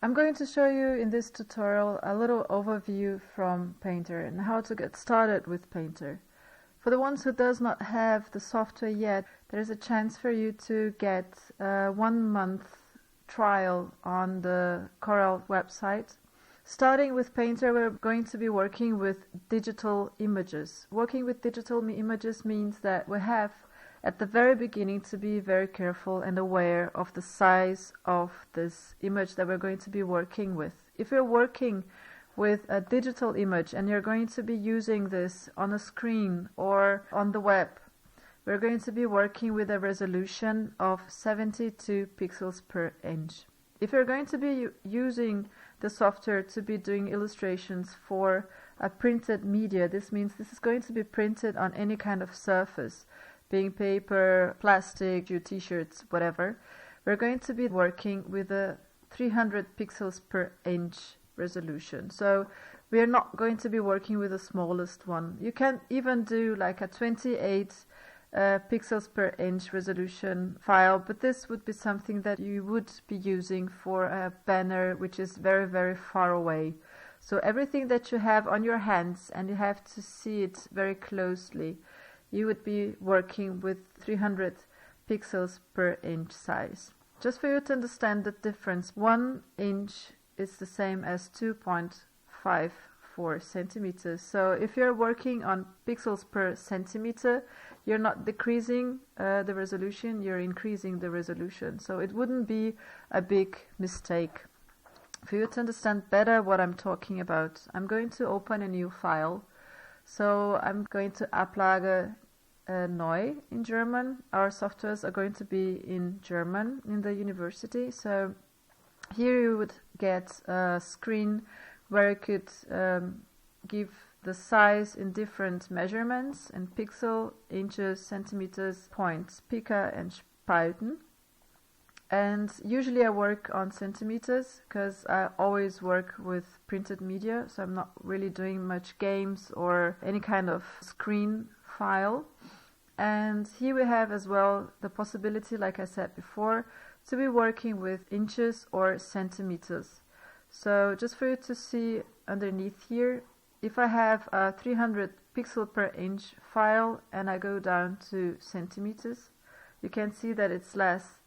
I'm going to show you in this tutorial a little overview from Painter and how to get started with Painter. For the ones who does not have the software yet, there is a chance for you to get a 1 month trial on the Corel website. Starting with Painter, we're going to be working with digital images. Working with digital images means that we have at the very beginning to be very careful and aware of the size of this image that we're going to be working with. If you're working with a digital image and you're going to be using this on a screen or on the web, we're going to be working with a resolution of 72 pixels per inch. If you're going to be using the software to be doing illustrations for a printed media, this means this is going to be printed on any kind of surface, being paper, plastic, your t-shirts, whatever. We're going to be working with a 300 pixels per inch resolution. So we are not going to be working with the smallest one. You can even do like a 28 pixels per inch resolution file, but this would be something that you would be using for a banner which is very, very far away. So everything that you have on your hands and you have to see it very closely, you would be working with 300 pixels per inch size. Just for you to understand the difference, 1 inch is the same as 2.54 centimeters. So if you're working on pixels per centimeter, you're not decreasing the resolution, you're increasing the resolution. So it wouldn't be a big mistake. For you to understand better what I'm talking about, I'm going to open a new file. So I'm going to Ablage neu in German. Our softwares are going to be in German in the university. So here you would get a screen where you could give the size in different measurements in pixel, inches, centimeters, points, Pika and Spalten. And usually I work on centimeters because I always work with printed media, so I'm not really doing much games or any kind of screen file. And here we have as well the possibility, like I said before, to be working with inches or centimeters. So just for you to see underneath here, if I have a 300 pixel per inch file and I go down to centimeters, you can see that it's less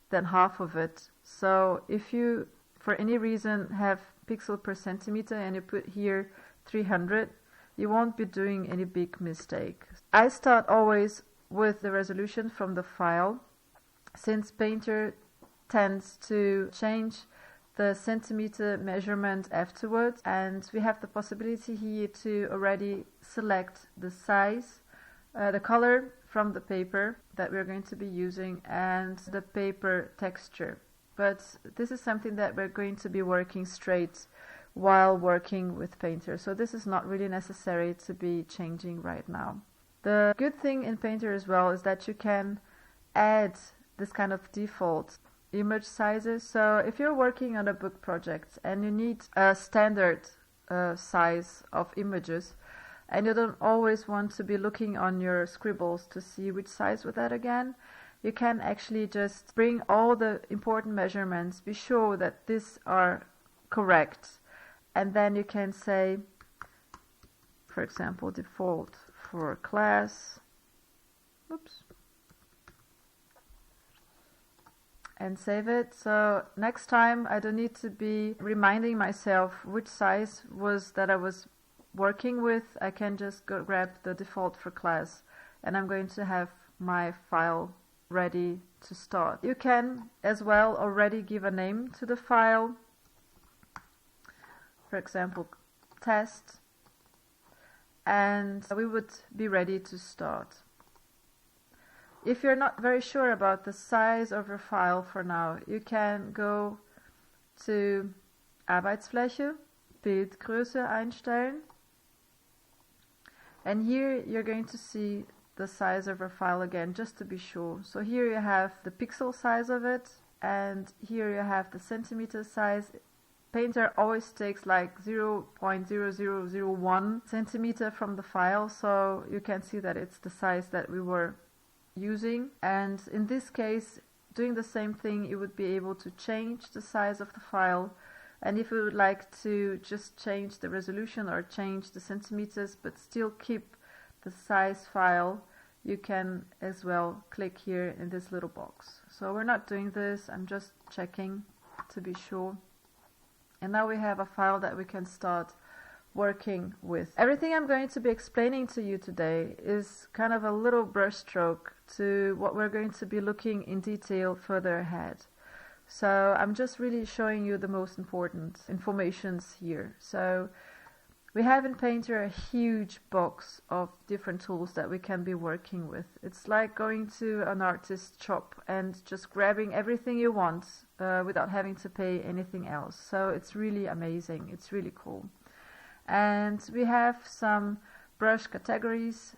than half of it. So if you for any reason have pixel per centimeter and you put here 300, you won't be doing any big mistake. I start always with the resolution from the file, since Painter tends to change the centimeter measurement afterwards, and we have the possibility here to already select the size, the color from the paper that we're going to be using, and the paper texture. But this is something that we're going to be working straight while working with Painter, so this is not really necessary to be changing right now. The good thing in Painter as well is that you can add this kind of default image sizes. So if you're working on a book project and you need a standard size of images, and you don't always want to be looking on your scribbles to see which size was that again, you can actually just bring all the important measurements, be sure that these are correct, and then you can say, for example, default for class, oops, and save it. So next time I don't need to be reminding myself which size was that I was working with. I can just go grab the default for class and I'm going to have my file ready to start. You can as well already give a name to the file, for example test, and we would be ready to start. If you're not very sure about the size of your file for now, you can go to Arbeitsfläche, Bildgröße einstellen, and here you're going to see the size of your file again, just to be sure. So here you have the pixel size of it, and here you have the centimeter size. Painter always takes like 0.0001 centimeter from the file, so you can see that it's the size that we were using. And in this case, doing the same thing, you would be able to change the size of the file And if you would like to just change the resolution or change the centimeters but still keep the size file, you can as well click here in this little box. So we're not doing this, I'm just checking to be sure. And now we have a file that we can start working with. Everything I'm going to be explaining to you today is kind of a little brushstroke to what we're going to be looking in detail further ahead. So I'm just really showing you the most important informations here. So we have in Painter a huge box of different tools that we can be working with. It's like going to an artist shop and just grabbing everything you want without having to pay anything else. So it's really amazing, it's really cool. And we have some brush categories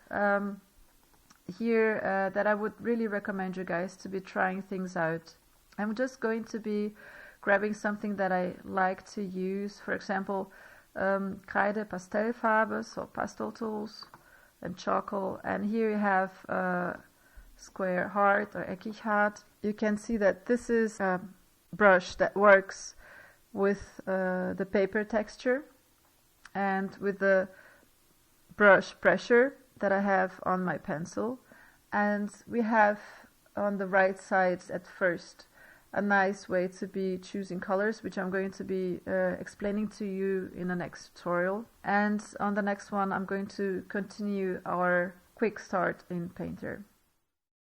here that I would really recommend you guys to be trying things out. I'm just going to be grabbing something that I like to use, for example, Kreide Pastellfarbe, so pastel tools, and charcoal. And here you have square heart or eckig heart. You can see that this is a brush that works with the paper texture and with the brush pressure that I have on my pencil. And we have on the right side at first a nice way to be choosing colors, which I'm going to be explaining to you in the next tutorial. And on the next one I'm going to continue our quick start in Painter.